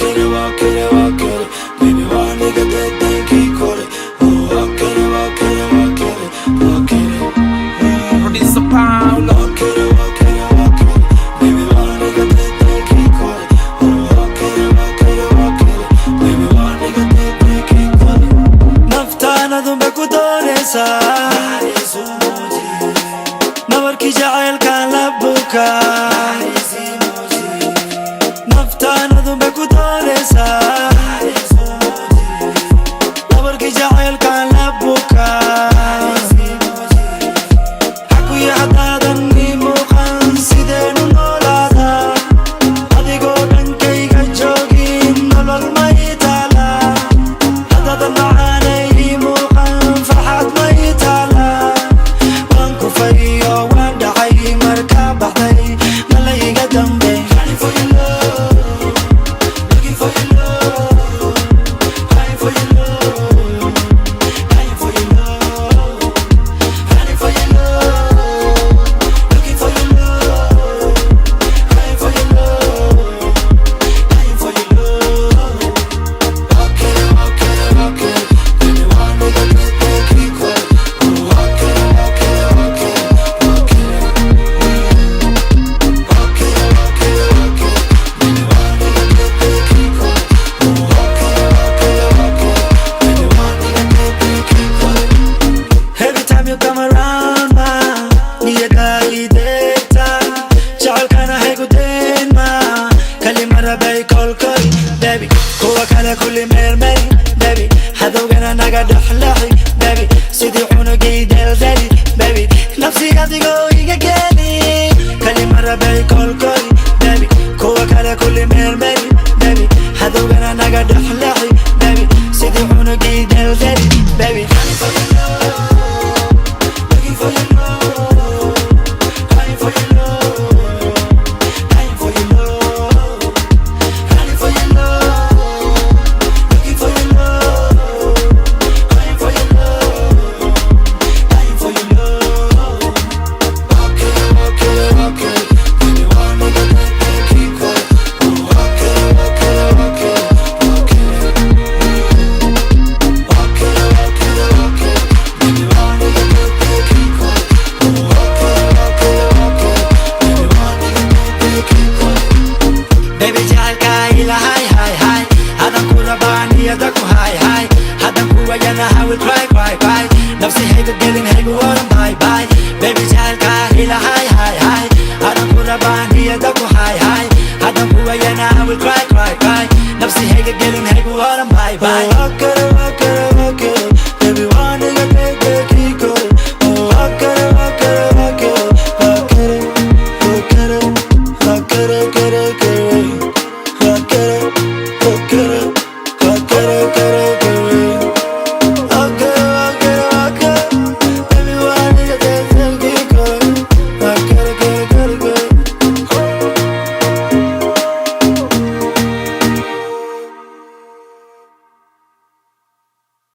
baby wanna get that thing keep calling. Oh, walk it, walk it. Producer Paulo. Walk it, baby wanna get that thing keep calling. Oh, walk it, baby wanna get that thing keep calling. Naftana dumbe ku doonaysa nabarki jacaylka la buka. Naftana dumbe ku doonaysa nabarki jacaylka la buka. Hakuya hadaadan ii muuqan sideenu noolaada adigoo dhankayga joogin nolol ma ii taala. Hadaadan macaanay ii muuqan farxad ma ii taala. Waan kufayo waan dhacay markaa baxday ma la iga dambeyn. Running for your love, looking for your love, crying for your love, crying for your love. Running for your love, looking for your love, crying for your love, crying for your love. Walk it, baby wanna get that thing keep calling. Oh, walk it, walk it. Walk it, baby wanna get that thing keep calling. Oh, walk it, baby wanna get that thing keep calling. Every time you come around, ma, niyada ideta. Jacaylkana haygu dayn, ma, kali marabay kolkoy, baby. Kuwa kale kulli meelmari, baby. Hadowgana naga dhexlaxi, baby. Sidii cunugii deldeli, baby. Nafsi adigoo iga geli, kali marabay kolkoy, baby. Kuwa kale kulli meelmari, baby. Hadowgana naga dhexlaxi, baby. Sidii cunugii deldeli, baby. Running for your love, looking for your love, crying for your love, crying for your love. Running for your love, looking for your love, crying for your love, crying for your love. Walk it, baby wanna get that thing keep calling. Oh, walk it, baby wanna get that thing keep calling. Oh, walk it, baby wanna get that thing keep calling. Baby jacaylka ila hay hadan ku rabaa niyada ku hay hadan ku wayana I will cry nafsi hayga gelin haygu oran bye bye. Baby jacaylka ila hay hadan ku rabaa niyada ku hay hadan ku wayana I will cry nafsi hayga gelin haygu oran bye bye.